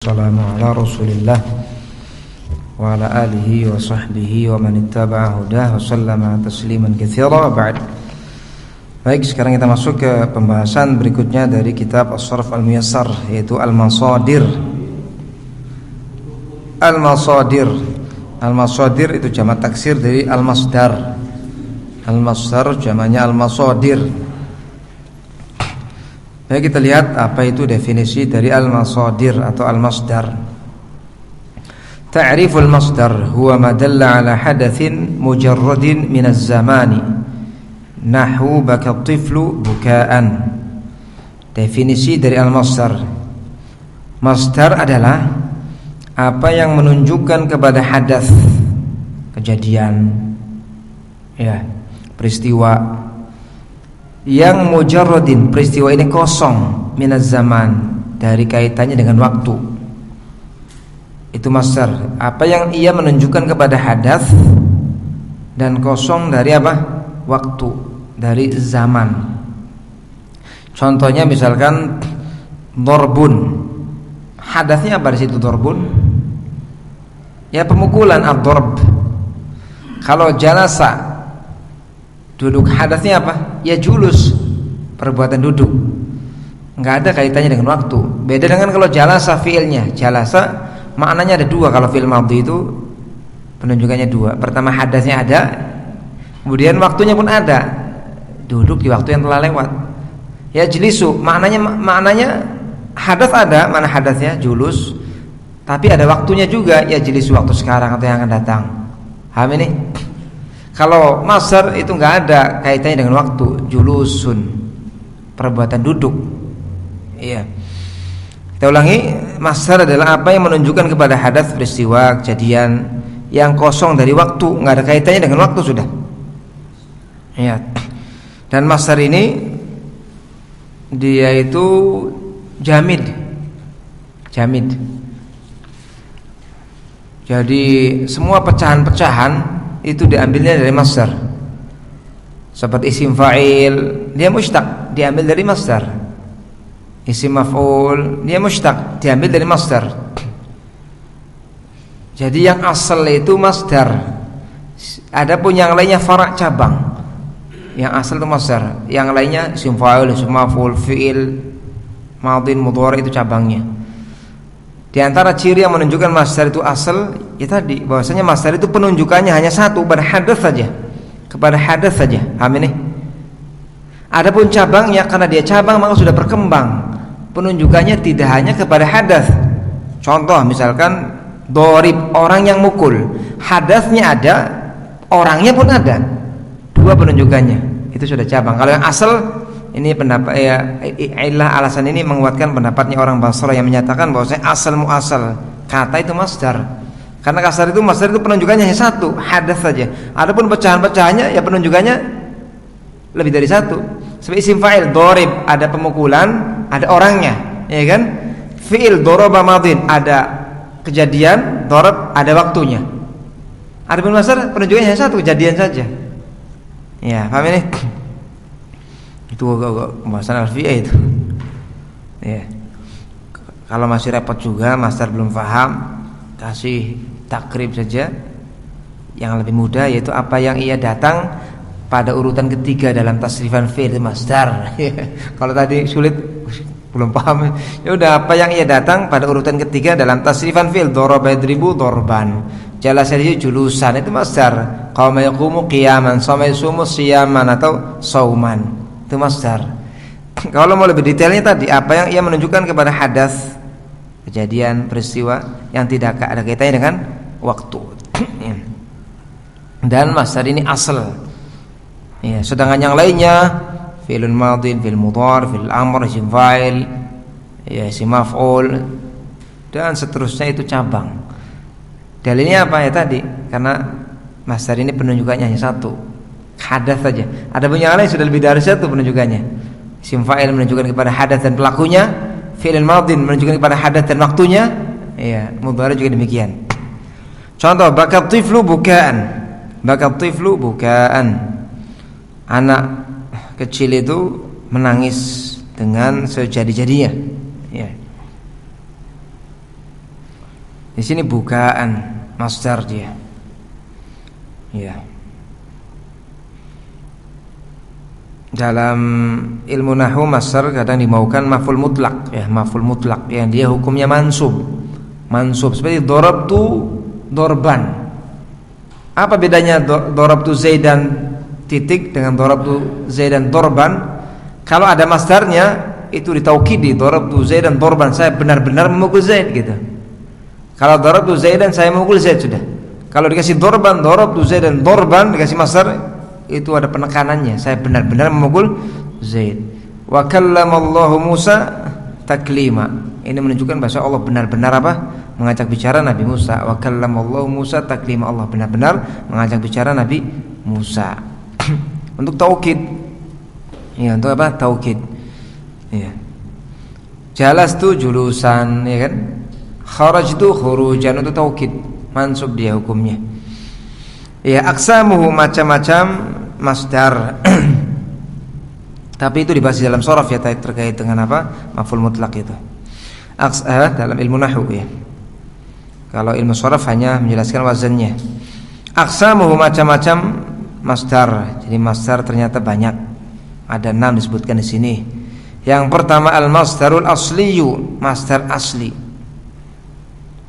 wassalamu ala Rasulillah wa ala alihi wa sahbihi wa man ittaba'a hudah wa sallama tasliman katsira ba'd. Baik, sekarang kita masuk ke pembahasan berikutnya dari kitab As-Sarf Al-Muyassar, yaitu Al-Masadir. Al-Masadir. Al-Masadir itu jamak taksir dari Al-Masdar. Al-Masdar jamaknya Al-Masadir. Baik, kita lihat apa itu definisi dari al-masadir atau al-masdar. Ta'riful masdar huwa ma dalla ala hadatsin mujarradin min az-zamani nahwu baka tiflu bukaan. Definisi dari al-masdar. Masdar adalah apa yang menunjukkan kepada hadats, kejadian, ya, peristiwa yang mujarradin, peristiwa ini kosong, minaz zaman, dari kaitannya dengan waktu. Itu masdar, apa yang ia menunjukkan kepada hadats dan kosong dari apa? Waktu, dari zaman. Contohnya misalkan darbun. Hadatsnya apa di situ darbun? Ya, pemukulan, ad-darb. Kalau jalasa, duduk, hadatsnya apa? Ya julus, perbuatan duduk. Enggak ada kaitannya dengan waktu. Beda dengan kalau jalasa fiilnya. Jalasa maknanya ada dua. Kalau fiil madhi itu penunjukannya dua. Pertama hadatsnya ada, kemudian waktunya pun ada. Duduk di waktu yang telah lewat. Ya jelisu, maknanya hadats ada, mana hadatsnya julus, tapi ada waktunya juga. Ya jelisu, waktu sekarang atau yang akan datang. Paham ini? Kalau masdar itu nggak ada kaitannya dengan waktu, julusun, perbuatan duduk. Iya. Kita ulangi, masdar adalah apa yang menunjukkan kepada hadats, peristiwa, kejadian yang kosong dari waktu, nggak ada kaitannya dengan waktu sudah. Iya. Dan masdar ini dia itu jamid. Jamid. Jadi semua pecahan-pecahan itu diambilnya dari masdar. Seperti isim fa'il, dia mushtaq, diambil dari masdar. Isim maf'ul, dia mushtaq, diambil dari masdar. Jadi yang asal itu masdar. Adapun yang lainnya fara' cabang. Yang asal itu masdar, yang lainnya isim fa'il, isim maf'ul, fi'il, madhin, mudhari itu cabangnya. Di antara ciri yang menunjukkan masdar itu asal, ya tadi bahwasanya masdar itu penunjukannya hanya satu, pada hadats saja, kepada hadats saja. Paham ini? Adapun cabangnya, karena dia cabang maka sudah berkembang. Penunjukannya tidak hanya kepada hadats. Contoh misalkan dorib, orang yang mukul, hadatsnya ada, orangnya pun ada. Dua penunjukannya, itu sudah cabang. Kalau yang asal, ini pendapat ya, ilah alasan ini menguatkan pendapatnya orang Basrah yang menyatakan bahwasanya asal muasal kata itu masdar. Karena kasar itu masdar itu penunjukannya hanya satu, hadats saja. Adapun pecahan-pecahannya ya penunjukannya lebih dari satu. Seperti isim fa'il dorib, ada pemukulan, ada orangnya, ya kan? Fi'il doroba madhin, ada kejadian, dorob, ada waktunya. Adapun masdar penunjukannya hanya satu, kejadian saja. Ya, paham ini? Itu pembahasan alfiyah itu. Ya. Kalau masih repot juga, masdar belum paham, kasih takrib saja. Yang lebih mudah yaitu apa yang ia datang pada urutan ketiga dalam tasrifan fi'il masdar. Kalau tadi sulit, belum paham. Ya udah, apa yang ia datang pada urutan ketiga dalam tasrifan fi'il, daraba yadribu darban, jalasa julusan, itu masdar. Qama yaqumu qiyaman, shama yasumu siyaman atau sauman. Itu masdar. Kalau mau lebih detailnya tadi, apa yang ia menunjukkan kepada hadats, kejadian, peristiwa yang tidak ada kaitannya dengan waktu. Dan masdar ini asal. Ya, sedangkan yang lainnya fi'lun madhin, fi'il mudhari, fi'il amr, isim fa'il, ya, isim maf'ul dan seterusnya itu cabang. Dalilnya apa ya tadi? Karena masdar ini penunjukannya hanya satu, hadats saja. Ada yang lain sudah lebih dari satu penunjukannya. Isim fa'il menunjukkan kepada hadats dan pelakunya, fi'il madhin menunjukkan kepada hadats dan waktunya, ya, mudhari juga demikian. Contoh, bakat tiflu bukaan. Bakat tiflu bukaan. Anak kecil itu menangis dengan sejadi-jadinya, ya. Di sini bukaan masdar dia. Ya. Dalam ilmu nahwu masdar kadang dimaukan maf'ul mutlak, ya, maf'ul mutlak yang dia hukumnya mansub. Mansub seperti darabtu dorban. Apa bedanya darabtu Zaidan titik dengan darabtu Zaidan dorban? Kalau ada masdarnya itu ditaukidi, darabtu Zaidan dorban, saya benar-benar memukul Zaid gitu. Kalau darabtu Zaidan, saya memukul Zaid sudah. Kalau dikasih dorban, darabtu Zaidan dorban, dikasih masdar, itu ada penekanannya, saya benar-benar memukul Zaid. Wa kallamallahu Musa taklima. Ini menunjukkan bahwa Allah benar-benar apa? Mengajak bicara Nabi Musa. Wa kallamallahu Musa taklima. Allah benar-benar mengajak bicara Nabi Musa. Untuk taukid. Ya, untuk apa? Taukid. Ya. Jalastu julusan, ya kan? Kharajtu khurujan, itu taukid, mansub dia hukumnya. Ya, aqsamuhu macam-macam masdar. Tapi itu dibahas dalam shoraf ya, terkait dengan apa? Maf'ul mutlak itu. Dalam ilmu nahwu ya. Kalau ilmu shoraf hanya menjelaskan wazannya. Aqsamuhu macam-macam masdar. Jadi masdar ternyata banyak. Ada 6 disebutkan di sini. Yang pertama al-masdarul asliyu, masdar asli.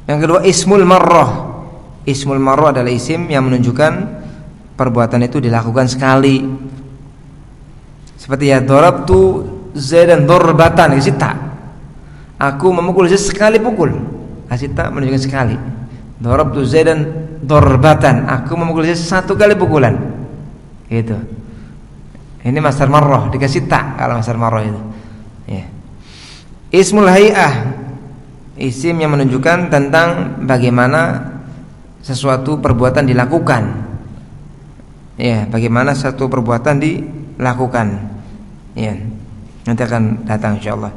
Yang kedua ismul marrah. Ismul marrah adalah isim yang menunjukkan perbuatan itu dilakukan sekali. Seperti ya darabtu Zaidan darbatan, kasih ta. Aku memukul Zaid sekali pukul. Kasih ta menunjukkan sekali. Darabtu Zaidan darbatan, aku memukul Zaid satu kali pukulan. Gitu. Ini masdar marrah, dikasih ta kalau masdar marrah itu. Ya. Ismul hay'ah, isim yang menunjukkan tentang bagaimana sesuatu perbuatan dilakukan. Ya, bagaimana satu perbuatan dilakukan. Ya. Nanti akan datang insyaallah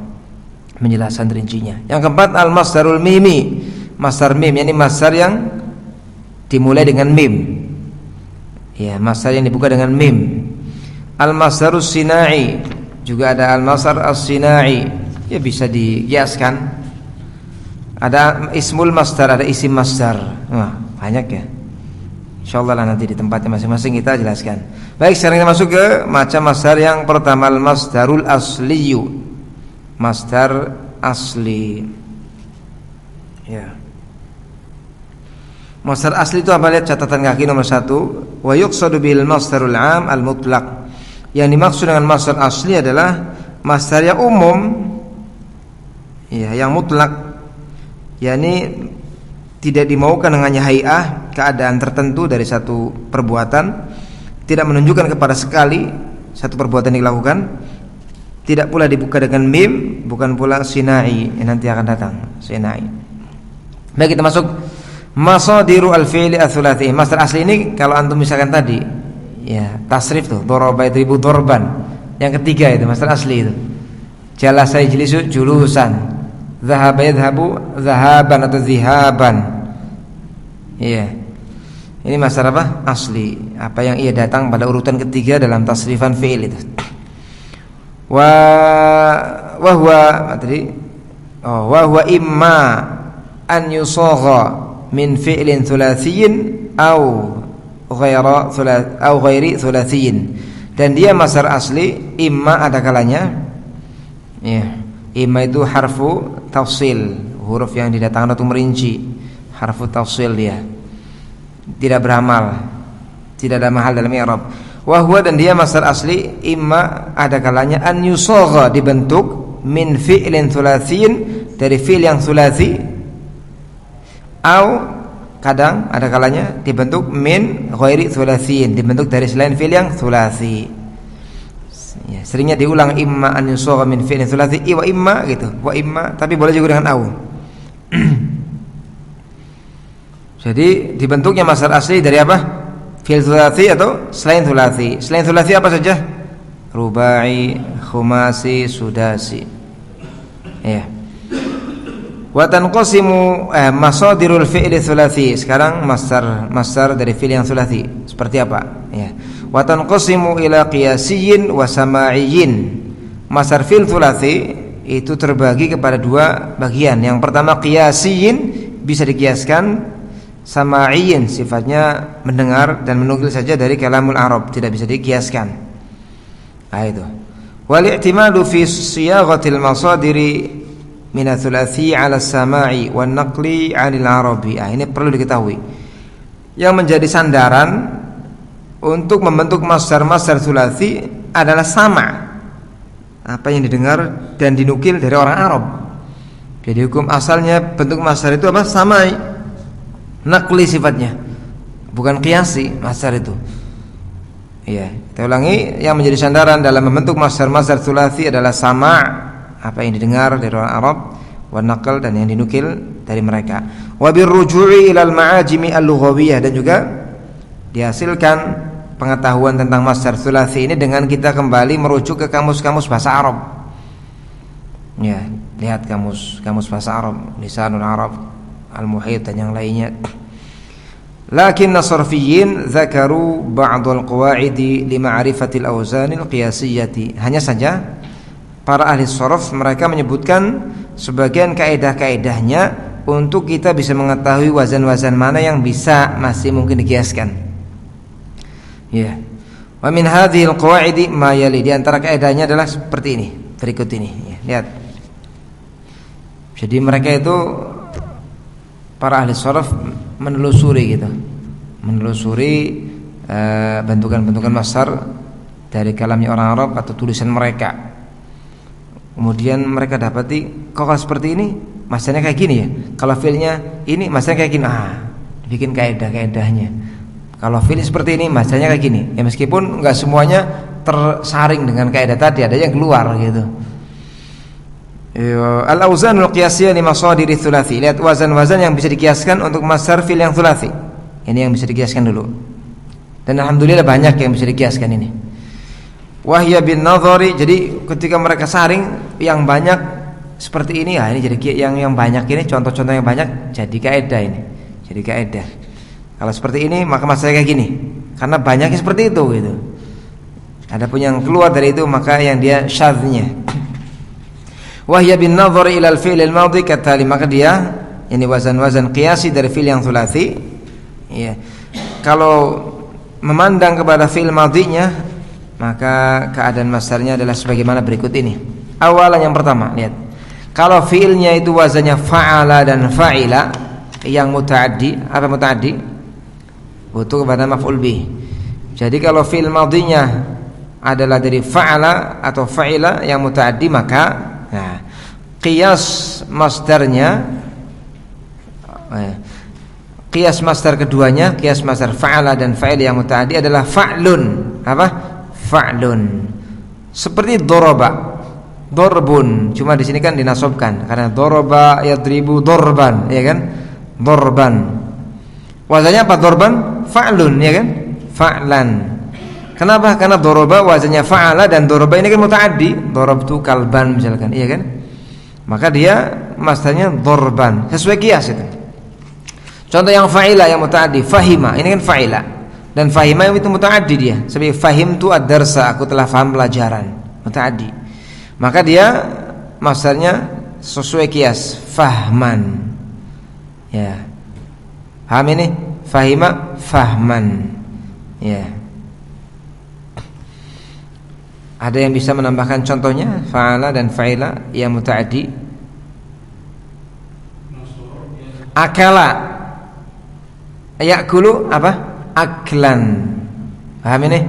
penjelasan rincinya. Yang keempat al-masdarul mimi. Masdar mim, yakni masdar yang dimulai dengan mim. Ya, masdar yang dibuka dengan mim. Al-masdarus sinai, juga ada al-masdar as-sinai. Ya, bisa dikiaskan. Ada ismul masdar, ada isim masdar. Wah, banyak ya. Insyaallah lah nanti di tempatnya masing-masing kita jelaskan. Baik, sekarang kita masuk ke macam masdar yang pertama, al-masdarul asliyu. Masdar asli. Ya. Masdar asli itu apa? Lihat catatan kaki nomor 1. Wa yuqsadu bil masdarul 'am al-mutlaq. Yang dimaksud dengan masdar asli adalah masdar yang umum, ya, yang mutlak, yakni tidak dimaukan dengannya hay'ah, keadaan tertentu dari satu perbuatan, tidak menunjukkan kepada sekali satu perbuatan dilakukan, tidak pula dibuka dengan mim, bukan pula sinai, yang nanti akan datang sinai. Baik, kita masuk masadiru al-fi'li ats-tsulatsyi. Masdar asli ini kalau antum misalkan tadi, ya, tasrif tuh, daraba yadribu darban. Yang ketiga itu masdar asli itu. Jalasa yajlisu julusan. Dhahaba yadhhabu dhahaban atau dhihaban. Iya. Ini masdar apa? Asli. Apa yang ia datang pada urutan ketiga dalam tasrifan fi'il itu. Wa huwa tadi. Wa huwa imma an yusagha min fi'lin thulatsiyyin au ghairi thulathiyin. Dan dia masdar asli imma ada kalanya, ya, imma itu harfu tafsil, huruf yang didatangkan untuk merinci, harfu tafsil, dia tidak beramal, tidak ada mahal dalam i'rab. Wa huwa, dan dia masdar asli imma ada kalanya an yusagha, dibentuk min fi'lin thulathiyin, dari fi'il yang thulatsi, au kadang ada kalanya dibentuk min ghairi thulatsin, dibentuk dari selain fi'il yang thulatsi. Ya, seringnya diulang imma an yusagha min fi'lin thulatsi, wa imma gitu, wa imma, tapi boleh juga dengan au. Jadi dibentuknya masdar asli dari apa? Fi'il thulatsi atau selain thulatsi. Selain thulatsi apa saja? Rubai, khumasi, sudasi. Ya. Wa tanqasimu masadirul fi'li tsulatsi. Sekarang masdar dari fi'il yang tsulatsi. Seperti apa? Ya. Wa tanqasimu ila qiyasiyyin wa sama'iyyin. Masdar fi'il tsulatsi itu terbagi kepada dua bagian. Yang pertama qiyasiyyin, bisa dikiaskan sama'iyyin, sifatnya mendengar dan menukil saja dari kalamul Arab, tidak bisa dikiaskan. Nah itu. Wal i'timadu fi siyaghatil masadiri min ats-tsulatsyi 'ala as-sama'i wan naqli 'anil Arabi. Ini perlu diketahui. Yang menjadi sandaran untuk membentuk masdar-masdar tsulatsi adalah sama, apa yang didengar dan dinukil dari orang Arab. Jadi hukum asalnya bentuk masdar itu apa? Samai, naqli sifatnya, bukan qiyasi masdar itu. Iya, kita ulangi, yang menjadi sandaran dalam membentuk masdar-masdar tsulatsi adalah sama, apa yang didengar dari orang Arab, wan naql, dan yang dinukil dari mereka. Wa birruju'i ilal ma'ajimi al-lughawiyah, dan juga dihasilkan pengetahuan tentang masdar tsulatsi ini dengan kita kembali merujuk ke kamus-kamus bahasa Arab. Ya, lihat kamus bahasa Arab, Lisanul Arab, Al-Muhit, dan yang lainnya. Lakin as-sarfiyyin dzakaru ba'd al-qawa'id li ma'rifati al-awzan al-qiyasiyyah. Hanya saja para ahli sharaf mereka menyebutkan sebagian kaidah-kaidahnya untuk kita bisa mengetahui wazan-wazan mana yang bisa masih mungkin dikiaskan. Ya. Wa min hadhihi al-qawa'id ma yali, di antara kaidahnya adalah seperti ini, berikut ini. Ya, lihat. Jadi mereka itu para ahli sharaf menelusuri gitu. Menelusuri bentukan-bentukan masdar dari kalamnya orang Arab atau tulisan mereka. Kemudian mereka dapati kalau seperti ini masdarnya kayak gini ya. Kalau fi'ilnya ini masdarnya kayak gini. Bikin kaidah-kaidahnya. Kalau fi'il seperti ini masdarnya kayak gini. Ya meskipun enggak semuanya tersaring dengan kaidah tadi, ada yang keluar gitu. Al-auzanul qiyasiyah li masadiri tsulatsi. Lihat wazan-wazan yang bisa dikiaskan untuk masdar fi'il yang tsulatsi. Ini yang bisa dikiaskan dulu. Dan alhamdulillah banyak yang bisa dikiaskan ini. Wahya bin nadhari, jadi ketika mereka saring yang banyak seperti ini, ini jadi yang banyak ini, contoh-contoh yang banyak jadi kaidah ini. Jadi kaidah. Kalau seperti ini maka masanya kayak gini. Karena banyaknya seperti itu gitu. Adapun yang keluar dari itu maka yang dia syadznya. Wahya bin nadhari ila al-fi'l al-madhi katali, maka dia ini wazan-wazan qiyasi dari fi'il yang tsulatsi. Ya. Kalau memandang kepada fi'il madhinya, maka keadaan masdarnya adalah sebagaimana berikut ini. Awalan yang pertama, lihat. Kalau fi'ilnya itu wazannya fa'ala dan fa'ila yang mutaaddi, apa mutaaddi? Butuh kepada maf'ul bih. Jadi kalau fi'il madhinya adalah dari fa'ala atau fa'ila yang mutaaddi, maka qiyas masdarnya, qiyas masdar keduanya, qiyas masdar fa'ala dan fa'il yang mutaaddi adalah fa'lun. Apa? Fa'lun. Seperti doroba, dorbun. Cuma di sini kan dinasobkan karena doroba yadribu dorban, ya kan? Dorban. Wazannya apa dorban? Fa'lun, ya kan? Fa'lan. Kenapa? Karena doroba wazannya fa'ala dan doroba ini kan mutaaddi. Dorobtu kalban misalkan, iya kan? Maka dia masdarnya dorban, sesuai qiyas itu. Contoh yang fa'ila yang mutaaddi, fahima, ini kan fa'ila. Dan fahima itu mutaaddi dia. Seperti fahimtu ad-darsa, aku telah faham pelajaran, mutaaddi. Maka dia masdarnya sesuai qiyas, fahman. Ya. Paham ini? Fahima, fahman. Ya. Ada yang bisa menambahkan contohnya fa'ala dan fa'ila yang mutaaddi? Akala, ya'kulu apa? Aklan. Paham ini?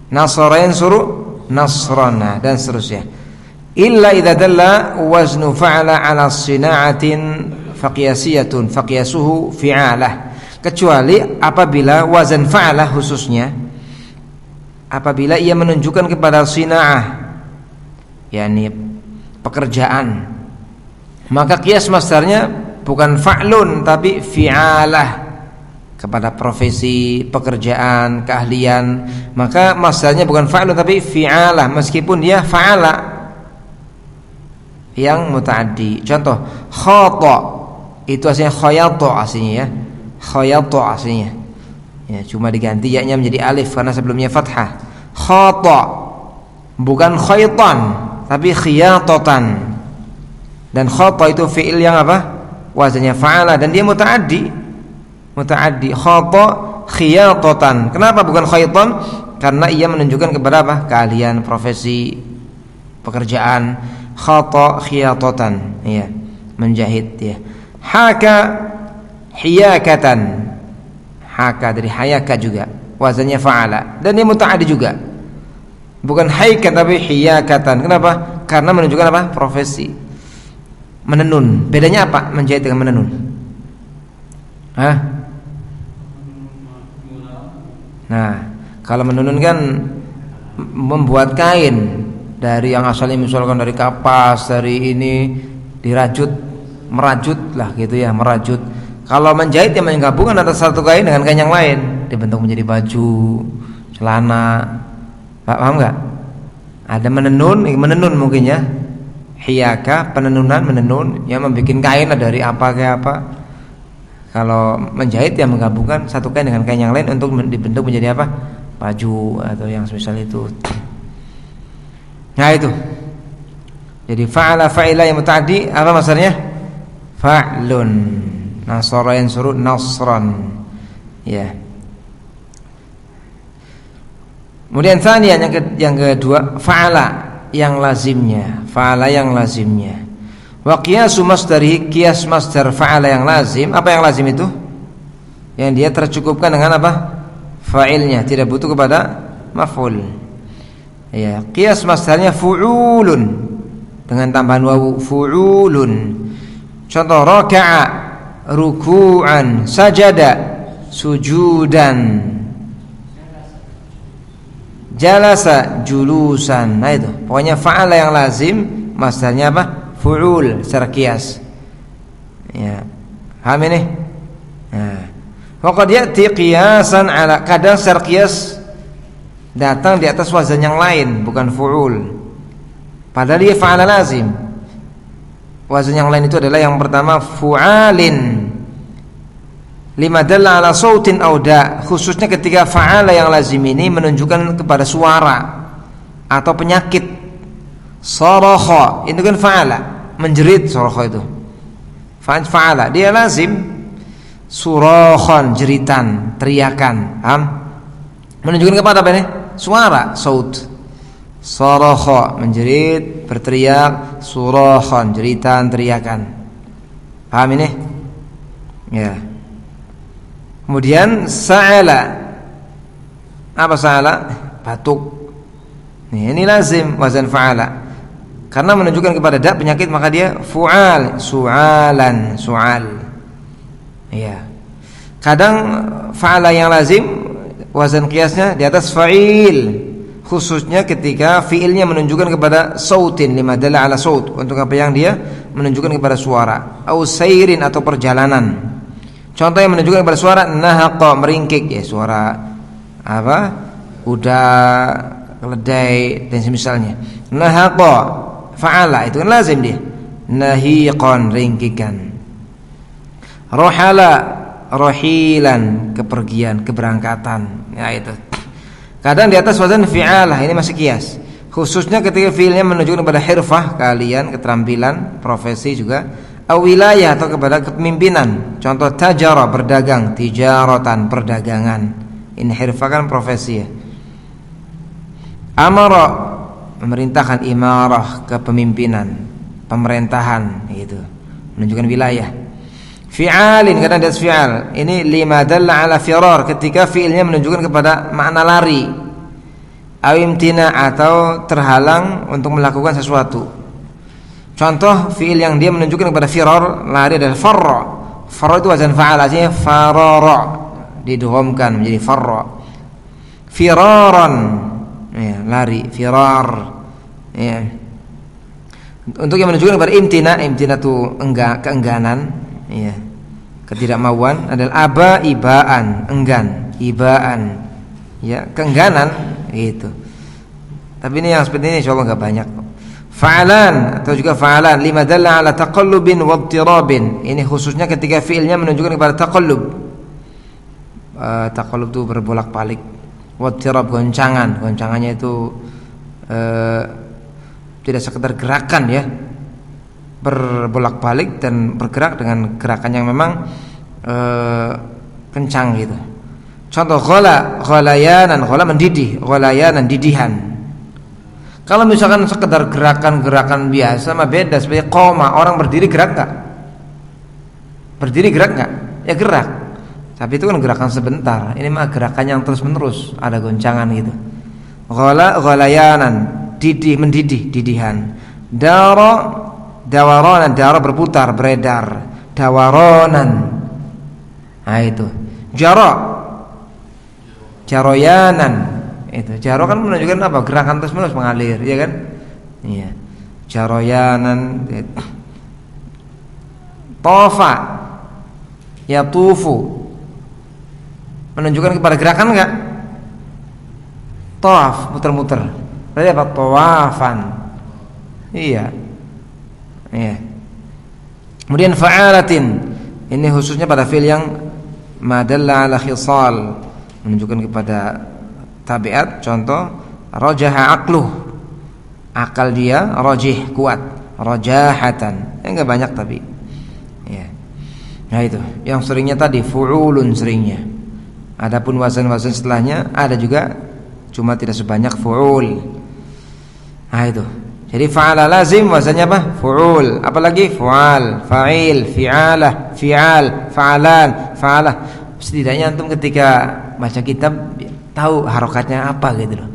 Nasara yansuru nasrana, dan seterusnya. Illa idza dalla waznu fa'ala 'ala sina'atin faqiyasiyatun faqiyasuhu fi'alah. Kecuali apabila wazan fa'alah khususnya apabila ia menunjukkan kepada sina'ah, yakni pekerjaan, maka qiyas masdarnya bukan fa'lun tapi fi'alah, kepada profesi, pekerjaan, keahlian, maka masdarnya bukan fa'lun tapi fi'alah meskipun dia fa'ala yang mutaaddi. Contoh, khata itu aslinya khayata aslinya ya. Khayata aslinya. Ya, cuma diganti ya-nya menjadi alif karena sebelumnya fathah. Khata bukan khaytan tapi khiyatatan. Dan khata itu fi'il yang apa? wazannya fa'ala, dan dia muta'addi. Khata khiyatatan. Kenapa bukan khaytan? Karena ia menunjukkan kepada apa? Keahlian, profesi, pekerjaan. Khata khiyatatan, ya, menjahit, ya. Haka hiyakatan. Haka dari hayaka juga, wazannya fa'ala, dan dia muta'addi juga. Bukan haikat tapi hiyakatan. Kenapa? Karena menunjukkan apa? Profesi. Menenun. Bedanya apa menjahit dengan menenun? Hah? Nah, kalau menenun kan membuat kain dari yang asalnya misalkan dari kapas, dari ini dirajut, merajut lah gitu ya, merajut. Kalau menjahit yang menggabungkan antara satu kain dengan kain yang lain, dibentuk menjadi baju, celana. Paham nggak? Ada menenun mungkin ya. Hiyaka, penenunan, menenun, yang membuat kain dari apa ke apa. Kalau menjahit yang menggabungkan satu kain dengan kain yang lain untuk dibentuk menjadi apa? Baju atau yang semisal itu. Nah itu. Jadi fa'ala fa'ila yang muta'addi apa maksudnya? Fa'lun. Nasara yansuru nasran. Ya. Kemudian tsaniyan yang kedua, fa'ala yang lazimnya. Fa'ala yang lazimnya. Wa qiyasu masdarihi, qiyas masdar fa'ala yang lazim. Apa yang lazim itu? Yang dia tercukupkan dengan apa? Fa'ilnya, tidak butuh kepada maf'ul. Ya, qiyas masdarnya fu'ulun dengan tambahan wawu, fu'ulun. Contoh raka'a, ruku'an, sajada, sujudan, jalasa, julusan. Nah itu, pokoknya fa'ala yang lazim masdarnya apa? Fu'ul secara qiyas. Ya. Paham ini? Nah, wa qad ya'ti qiyasan ala, kadang secara qiyas datang di atas wazan yang lain, bukan fu'ul. Padahal dia fa'ala lazim. Wazan yang lain itu adalah yang pertama fu'alin. Lima dalla ala sautin aw da, khususnya ketika fa'ala yang lazim ini menunjukkan kepada suara atau penyakit. Sarakha, itu kan fa'ala, menjerit, sarakha itu. Fa'ala, dia lazim. Surakhan, jeritan, teriakan. Paham? Menunjukkan kepada apa ini? Suara, saut. Sarakha, menjerit, berteriak. Surakhan, jeritan, teriakan. Paham ini? Ya. Kemudian sa'ala. Apa sa'ala? Batuk. Ini lazim wazan fa'ala. Karena menunjukkan kepada da penyakit, maka dia fu'al, su'alan, su'al. Ya. Kadang fa'ala yang lazim wazan qiyasnya di atas fa'il, khususnya ketika fi'ilnya menunjukkan kepada sautin, lima dalla ala saut, untuk apa yang dia menunjukkan kepada suara, au sairin, atau perjalanan. Contoh yang menunjukkan kepada suara, nahaqa, meringkik, ya suara apa? Kuda, keledai dan semisalnya. Nahaqa fa'ala, itu kan lazim dia. Nahiqan, ringkikan. Rohala, rohilan, kepergian, keberangkatan. Ya itu. Kadang di atas wazan fi'alah, ini masih qiyas. Khususnya ketika fi'ilnya menunjukkan kepada hirfah, keahlian, keterampilan, profesi juga. Wilayah, atau kepada kepemimpinan. Contoh tajara, berdagang, tijaratan, perdagangan. Ini hirfah kan profesi ya. Amara, memerintahkan, imarah, kepemimpinan, pemerintahan, gitu, menunjukkan wilayah. Fi'alin, kadang ada fi'al. Ini lima dalla ala firar, ketika fi'ilnya menunjukkan kepada makna lari. Awimtina, atau terhalang untuk melakukan sesuatu. Contoh fi'il yang dia menunjukkan kepada firar, lari, adalah farra. Farra itu wazan fa'al, artinya farara, didhomkan menjadi farra. Firaran, ya, lari, firar, ya. Untuk yang menunjukkan kepada imtina, imtina itu keengganan, ya, ketidakmauan, adalah aba, ibaan, enggan, ibaan, ya, keengganan, gitu. Tapi ini yang seperti ini insyaallah enggak banyak. Fa'alan, atau juga fa'alan, lima dalla ala taqallubin wa idtirabin. Ini khususnya ketika fi'ilnya menunjukkan kepada taqallub. Taqallub itu berbolak-balik. Wa idtirab, goncangan. Goncangannya itu tidak sekedar gerakan ya. berbolak-balik dan bergerak dengan gerakan yang memang kencang gitu. Contoh ghalayanan, ghala mendidih, ghalayanan didihan. Kalau misalkan sekedar gerakan-gerakan biasa mah beda. Seperti qoma, orang berdiri gerak enggak? Berdiri gerak enggak? Ya gerak. Tapi itu kan gerakan sebentar. Ini mah gerakan yang terus-menerus, ada goncangan gitu. Ghalayanan, didih, mendidih, didihan. Dawaranan, dara berputar, beredar. Dawaronan. Nah itu. Jaroyanan. Itu. Jaro kan menunjukkan apa? Gerakan terus-menerus mengalir, ya kan? Iya. Jaroyanan. Tofa. Yatufu. Menunjukkan kepada gerakan enggak? Tawaf, muter-muter. Berarti apa? Tawafan. Iya. Iya. Kemudian fa'alatin. Ini khususnya pada fi'il yang madalla ala khisal, menunjukkan kepada tabiat. Contoh rajaha aqluh, akal dia rajih, kuat. Rajahatan. Enggak banyak tapi. Ya. Nah itu, yang seringnya tadi fu'ulun seringnya. Adapun wazan-wazan setelahnya ada juga, cuma tidak sebanyak fu'ul. Nah itu. Jadi fa'ala lazim wazannya apa? Fu'ul. Apalagi fu'al, fa'il, fi'alah, fi'al, fa'alan, fa'alah. Setidaknya antum ketika baca kitab tahu harokatnya apa gitu loh.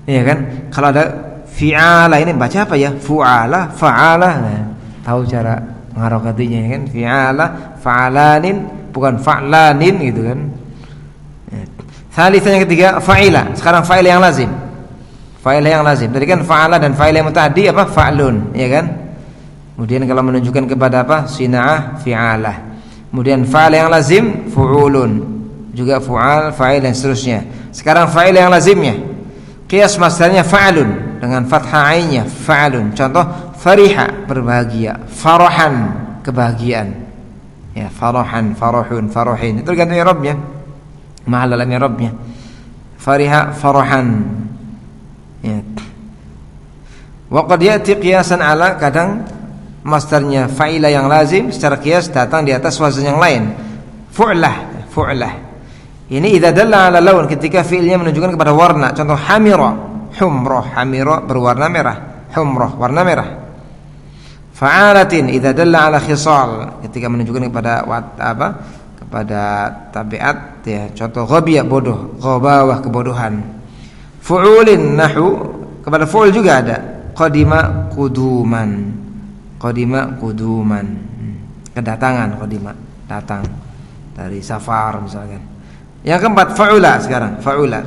Iya kan? Kalau ada fi'alah ini baca apa ya? Fu'alah, fa'alah. Nah, tahu cara mengharokatinya ya kan? Fi'alah, fa'alanin, bukan fa'lanin gitu kan. Salisnya yang ketiga fa'ila. Sekarang fa'il yang lazim. Fa'il yang lazim. Tadi kan fa'ala dan fa'il yang muta'addi apa? Fa'lun, ya kan? Kemudian kalau menunjukkan kepada apa? Sina'ah, fi'alah. Kemudian fa'il yang lazim fu'ulun. Juga fu'al, fa'il dan seterusnya. Sekarang fa'il yang lazimnya. Qiyas masdarnya fa'alun dengan fathah ainnya, fa'alun. Contoh fariha, berbahagia. Farahan, kebahagiaan. Ya, farahan, farahun, farahin. Itu tergantung i'rabnya. Mahal dalam i'rabnya. Fariha, farahan. Ya. Wa qad ya'ti qiyasan ala, kadang masdarnya fa'ila yang lazim secara qiyas datang di atas wazan yang lain. Fu'lah, fu'lah. Ini idza dalla ala laun, ketika fi'ilnya menunjukkan kepada warna. Contoh hamira, humrah, hamira berwarna merah, humrah warna merah. Fa'alatin idza dalla ala khisal, ketika menunjukkan kepada apa? Kepada tabiat ya. Contoh ghabiya, bodoh, ghabawah, kebodohan. Fu'ulin nahu, kepada fu'ul juga ada. Qadima quduman. Qadima quduman. Kedatangan, qadima, datang. Dari safar misalkan. Yang keempat fa'ula sekarang, fa'ula.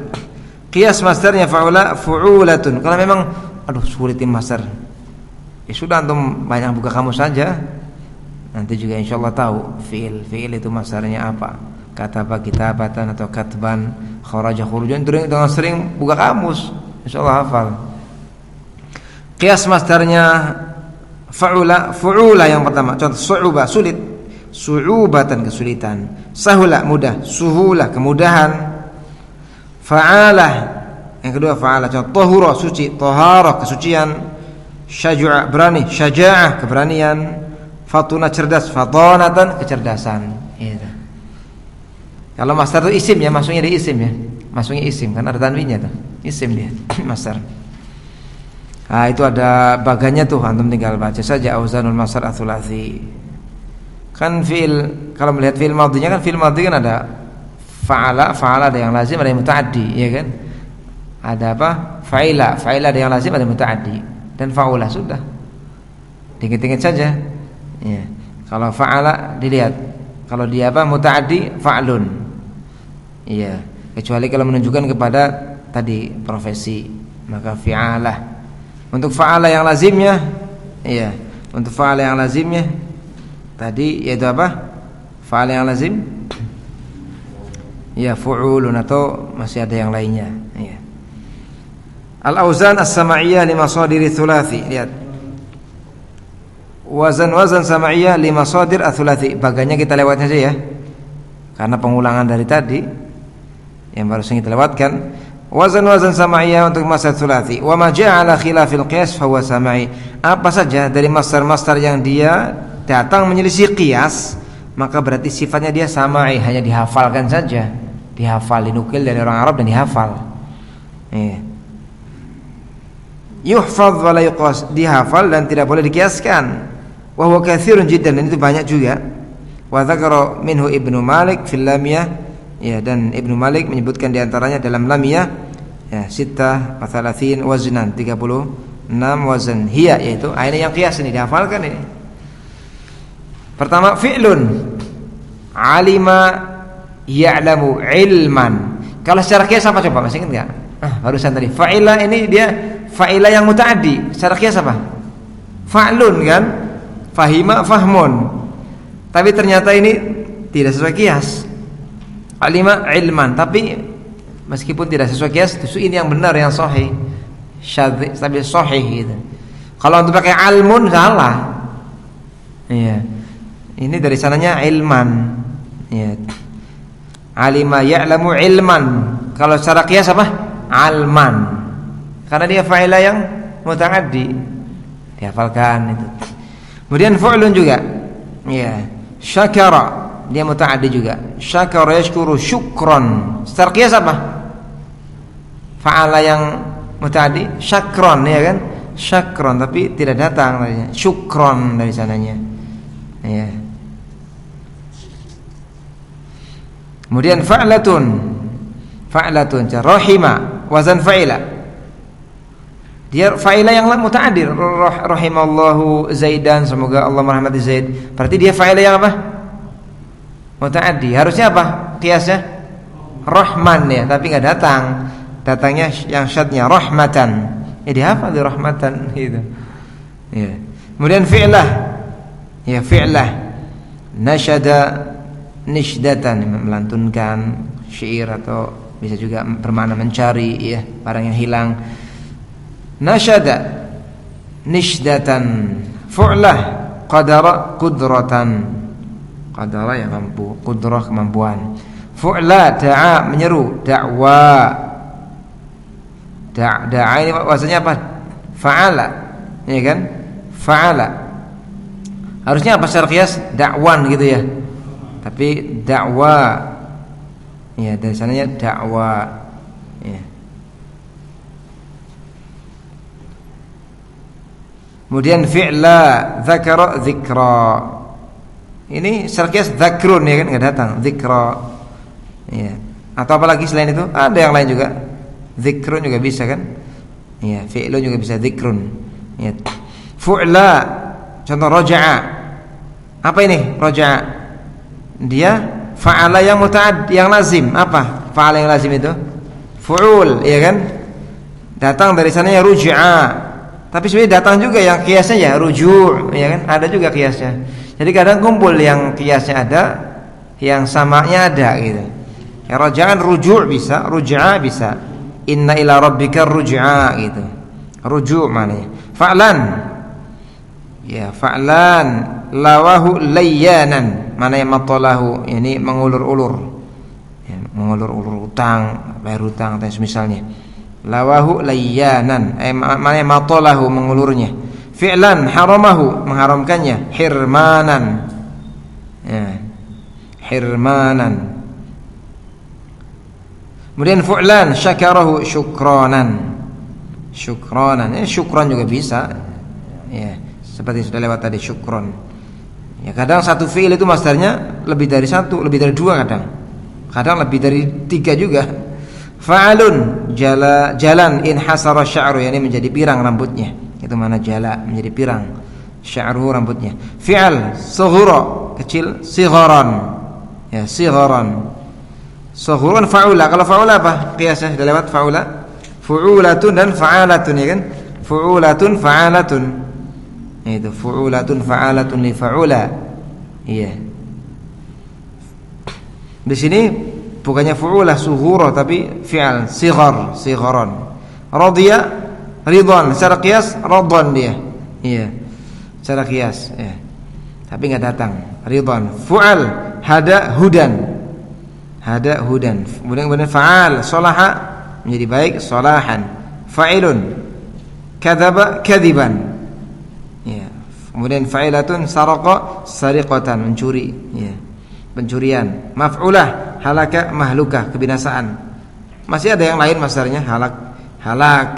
Qiyas masdarnya fa'ula, fu'ulatun. Kalau memang aduh sulit ini masdar, ya sudah antum banyak buka kamus saja. Nanti juga insyaallah tahu fi'il itu masdarnya apa. Kataba kitabatan atau katban, kharaja khurujan. Dengan sering buka kamus, insyaallah hafal. Qiyas masdarnya fa'ula, fu'ula yang pertama. Contoh su'uba, sulit. Su'ubatan, kesulitan. Sahula, mudah. Suhula, kemudahan. Fa'alah, yang kedua fa'alah. Contoh tahura, suci. Taharah, kesucian. Syajua', berani. Syaja'ah, keberanian. Fatuna, cerdas. Fatonatan, kecerdasan. Gitu. Kalau masdar itu isim ya, masuknya di isim ya. Masuknya isim, kan ada tanwinnya tuh. Isim dia, masdar. Nah, itu ada bagannya tuh, antum tinggal baca saja auzanul masdar ats-tsulats. Kan fi'il, kalau melihat fi'il madhinya kan fi'il madhi kan ada fa'ala, fa'ala ada yang lazim, ada yang muta'addi, ya kan? Ada apa? Fa'ila, fa'ila ada yang lazim, ada yang muta'addi. Dan fa'ula sudah. Dikit-dikit saja. Ya. Kalau fa'ala dilihat. Kalau dia apa? Muta'addi, fa'lun. Iya. Kecuali kalau menunjukkan kepada tadi profesi, maka fi'alah. Untuk fa'ala yang lazimnya, iya. Untuk fa'ala yang lazimnya tadi yaitu apa? Fa'ala yang lazim, ya fu'ulun, atau masih ada yang lainnya. Iya. Al-auzan as-sama'iyah li masadiri thulathi. Lihat. Wazan-wazan sama'iyah li masadir ats-tsulathi. Bagannya kita lewat saja ya. Karena pengulangan dari tadi yang baru kita lewatkan. wazan sama'iyah untuk masdar tsulats. Wa ma ja'ala khilafil qiyas fa huwa sama'i. Apa saja dari masdar-masdar yang dia datang menyelisih qiyas, maka berarti sifatnya dia sama'i, hanya dihafalkan saja. Dihafal, dinukil dari orang Arab dan dihafal. Yuhfaz wa la yuqas, dihafal dan tidak boleh dikiaskan. Wa huwa katsirun jiddan, dan itu banyak juga. Wa dzakara minhu Ibnu Malik fil lamiyah, ya, dan Ibnu Malik menyebutkan di antaranya dalam lamiyah, ya, sittah wa 30 waznan, 36 wazan. Hiya, yaitu ini yang qiyas, ini dihafalkan ini. Pertama, fi'lun alima ya'lamu ilman. Kalau secara qiyas apa coba? Masih ingat enggak? Barusan tadi fa'ila, ini dia fa'ila yang mutaaddi. Secara qiyas apa? Fa'lun kan? Fahima fahmun. Tapi ternyata ini tidak sesuai qiyas. Alima ilman, tapi meskipun tidak sesuai qiyas, itu ini yang benar, yang sahih. Syadz, tapi sahih gitu. Kalau untuk pakai almun salah. Iya. Ini dari sananya ilman. Iya. Alima ya'lamu ilman. Kalau secara qiyas apa? Alman. Karena dia fa'ilah yang mutaaddi. Dihafalkan itu. Kemudian fu'lun juga. Ya. Syakara, dia mutaaddi juga. Syakara yashkuru syukran. Secara qiyas apa? Fa'ala yang mutaaddi syakron, ya kan? Syakron, tapi tidak datang tadinya. Syukron dari sananya. Ya. Kemudian fa'latun. Fa'latun, rahima, wazan fa'ila. Dia fa'ila yang muta'addi. Rahimallahu Zaidan, semoga Allah merahmati Zaid. Berarti dia fa'ila yang apa? Muta'addi. Harusnya apa? Qiyasnya Rahman, ya, tapi enggak datang. Datangnya yang syadnya rahmatan. Ya, dihafal rahmatan gitu. Ya. Kemudian fi'lah. Ya, fi'lah. Nasyada nishdatan, melantunkan syair, atau bisa juga bermakna mencari, ya, barang yang hilang. Nasyada nishdatan, fu'lah qadara qudratan. Qadara ya mampu, qudrah kemampuan. Fu'la da'a menyeru, da'wa. Da'a ini maksudnya apa? Fa'ala, ya kan? Fa'ala. Harusnya apa secara qiyas? Da'wan gitu ya. Tapi dakwa, ya, dari sananya dakwa, ya. Kemudian fi'la dzakara dzikra. Ini secara qiyas dzakrun, ya kan, enggak datang dzikra. Ya. Atau apalagi selain itu? Ada yang lain juga. Dzikrun juga bisa kan? Ya, fi'lun juga bisa dzikrun. Ya. Fu'la, contoh raja'a. Apa ini? Raja'a. Dia fa'ala yang muta'addi, yang lazim. Apa fa'ala yang lazim itu? Fu'ul, ya kan? Datang dari sananya ruj'a. Tapi sebenarnya datang juga yang qiyasnya ya ruju', ya kan? Ada juga qiyasnya. Jadi kadang kumpul yang qiyasnya ada, yang samanya ada gitu. Ya, raja'an ruju' bisa, ruj'a bisa. Inna ila rabbika ruj'a gitu. Ruju' maknanya. Fa'lan. Ya, fa'lan lawahu layyanan. Mana yang matalahu, ini mengulur-ulur, ya, mengulur-ulur utang, bayar utang atau misalnya. Lawahu layyanan, mana yang matalahu, mengulurnya. Fi'lan haramahu, mengharamkannya. Hirmanan, ya, hirmanan. Kemudian fu'lan syakarahu syukranan. Syukranan, syukran juga bisa, ya, seperti sudah lewat tadi syukron. Ya, kadang satu fi'il itu masdarnya lebih dari satu, lebih dari dua kadang. Kadang lebih dari tiga juga. Fa'alun, jalan inhasara sya'ru, yani menjadi pirang rambutnya. Itu mana jala, menjadi pirang. Sya'ru rambutnya. Fi'al sughura, kecil, sigharan. Ya, sigharan. Sughuran fa'ula. Kalau fa'ula apa? Qiyasnya sudah lewat fa'ula. Fu'ulatun dan fa'alatun, ya kan? Fu'ulatun fa'alatun. Itu fu'ulatun fa'alatun li fa'ula. Iya. Di sini bukannya fu'ulah sughura, tapi fi'al sighar, sigharan. Radiya ridwan, secara qiyas radwan dia. Iya. Secara qiyas, ya. Tapi enggak datang. Ridwan. Fu'al hada hudan. Hada hudan. Kemudian fa'al salaha menjadi baik, salahan. Fa'ilun kadzaba kadziban. Ya. Kemudian fa'ilatun saraqa sariqatan, mencuri, ya. Pencurian. Maf'ulah halaka mahlukah, kebinasaan. Masih ada yang lain masdarnya, halak.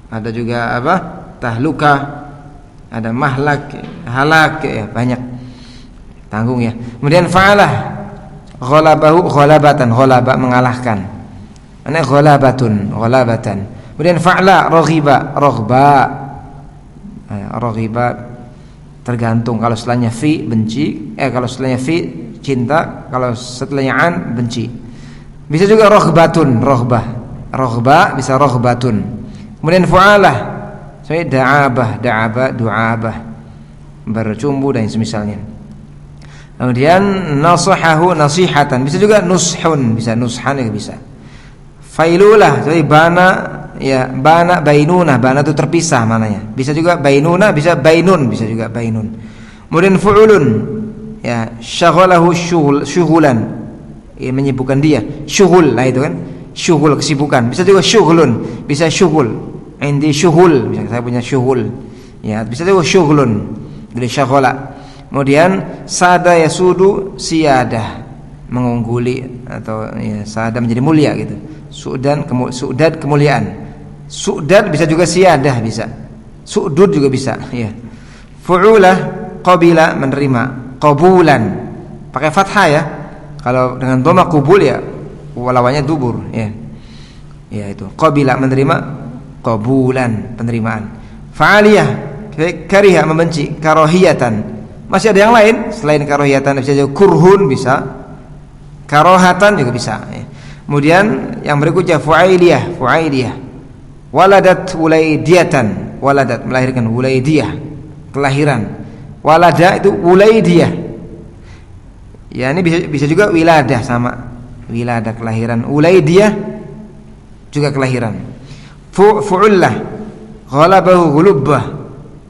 Ada juga apa? Tahlukah. Ada mahlak, halak, ya, banyak. Tanggung ya. Kemudian fa'alah ghalabahu ghalabatan, ghalaba mengalahkan. Ana ghalabatan. Kemudian fa'la raghiba, raghba. Raghiba tergantung, kalau setelahnya fi benci, kalau setelahnya fi cinta, kalau setelahnya an benci. Bisa juga raghbatun, raghba bisa raghbatun. Kemudian fu'alah saya da'abah, du'abah, bercumbu dan semisalnya. Kemudian nasahahu nasihatan, bisa juga nushun, bisa nushan juga bisa. Failulah jadi bana, ya bana bainuna, bana itu terpisah mananya. Bisa juga bainuna, bisa bainun, bisa juga bainun. Kemudian fu'ulun, ya syaghalahu syuhulan, ya, menyibukkan dia, syuhul lah itu kan, syuhul kesibukan. Bisa juga syuhulun, bisa syuhul, indi syuhul, bisa saya punya syuhul, ya bisa juga syuhulun dari syaghala. Kemudian sada yasudu siyadah, mengungguli, atau ya, sada menjadi mulia gitu. Su'dad kemuliaan. Su'dad bisa juga siyadah, bisa. Su'dud juga bisa, ya. Fu'ulah qabila menerima, qabulan pakai fathah ya. Kalau dengan dhamma qubul ya lawannya dubur, ya. Ya itu. Qabila menerima, qabulan penerimaan. Fa'aliyah kariha membenci, karahiyatan. Masih ada yang lain selain karahiyatan, bisa juga kurhun, bisa karahatan juga bisa, ya. Kemudian yang berikutnya fu'ailiyah, waladat ulaidiyatan, waladat melahirkan, ulaidiyah kelahiran, walada itu ulaidiyah, ya ini bisa juga wiladah, sama wiladah kelahiran, ulaidiyah juga kelahiran. Fu'ullah ghalabahu ghulubbah,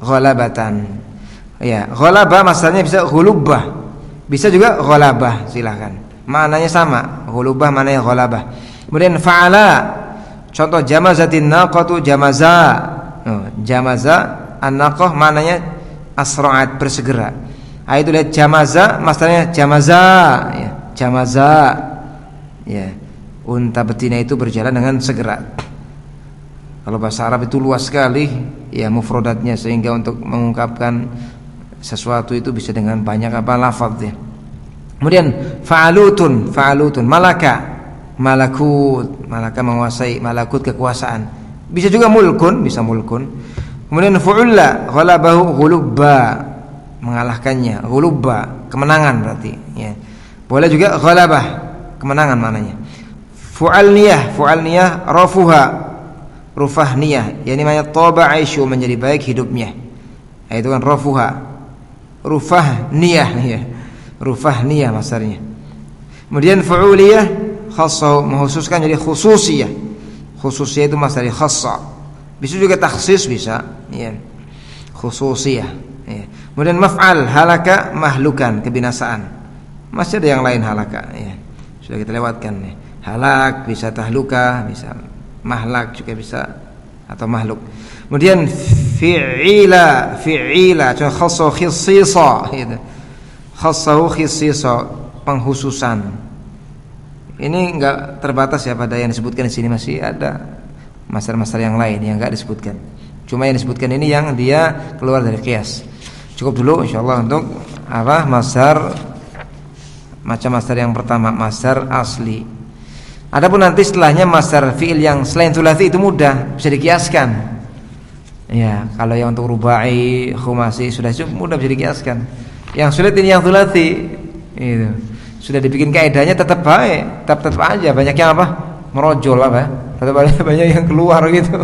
ghalabatan, ya ghalabah masalahnya bisa ghulubbah, bisa juga ghalabah, silakan. Maknanya sama, ghulubah maknanya ghalabah. Kemudian fa'ala, contoh jamazatin naqatu jamaza. Jamaza an-naqah maknanya asra'at, bersegera. Itu lihat jamaza maksudnya jamaza, ya, jamaza. Ya, unta betina itu berjalan dengan segera. Kalau bahasa Arab itu luas sekali, ya mufradatnya, sehingga untuk mengungkapkan sesuatu itu bisa dengan banyak apa lafaz ya. Kemudian fa'alutun, malaka menguasai, malakut kekuasaan. Bisa juga mulkun, bisa mulkun. Kemudian fu'ulla ghalabahu ghulubba, mengalahkannya, ghulubba kemenangan berarti, ya. Boleh juga ghalabah, kemenangan maknanya. Fu'alniyah rafuha, rufahniyah, yakni maknanya taba aisyu, menjadi baik hidupnya. Itu kan rafuha, rufahniyah, ya. Rufahniyah masarnya. Kemudian fu'uliyah khassah, mengkhususkan jadi khususiyah. Khususiyah itu masar dari khassa. Bisa juga takhsis, bisa, ya. Khususiyah, ya. Kemudian maf'al halaka mahlukan, kebinasaan. Masih ada yang lain halaka, ya. Sudah kita lewatkan, ya. Halak bisa tahluka, bisa mahlak juga bisa, atau makhluk. Kemudian fi'ila, contoh khassa khissisa, gitu. Khassahu khissisa, penghususan. Ini enggak terbatas ya pada yang disebutkan di sini, masih ada masdar-masdar yang lain yang enggak disebutkan. Cuma yang disebutkan ini yang dia keluar dari qiyas. Cukup dulu insyaallah untuk apa? Masdar, macam masdar yang pertama, masdar asli. Adapun nanti setelahnya masdar fi'il yang selain tsulats itu mudah, bisa dikiaskan. Ya, kalau yang untuk rubai, khumasi sudah mudah bisa dikiaskan. Yang sulit ini yang tsulats itu. Sudah dibikin kaidahnya tetap baik, tetap aja banyak yang apa? Merojol apa? Tetap banyak yang keluar gitu.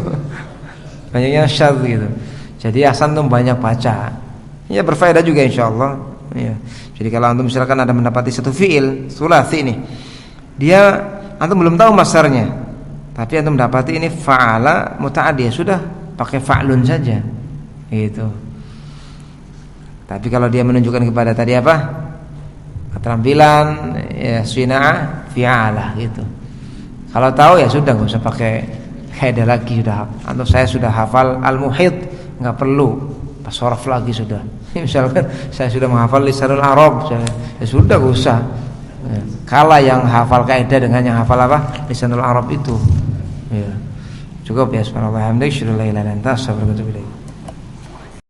Banyak yang syadz gitu. Jadi asan tuh banyak baca. Ya berfaedah juga insyaallah. Ya. Jadi kalau antum misalkan ada mendapati satu fiil tsulats ini, dia antum belum tahu masdarnya, tapi antum mendapati ini fa'ala muta'addi, sudah pakai fa'lun saja. Gitu. Tapi kalau dia menunjukkan kepada tadi apa? Keterampilan, ya sina'ah fi'alah gitu. Kalau tahu ya sudah, nggak usah pakai kaidah lagi, sudah. Atau saya sudah hafal al-muhit, nggak perlu pas sorof lagi sudah. Misalkan saya sudah menghafal lisanul Arab, ya sudah nggak usah. Kalah yang hafal kaidah dengan yang hafal apa? Lisanul Arab itu. Ya. Cukup ya, subhanallah, alhamdulillah, la ilaha illa anta, astaghfiruka wa atubu ilaik.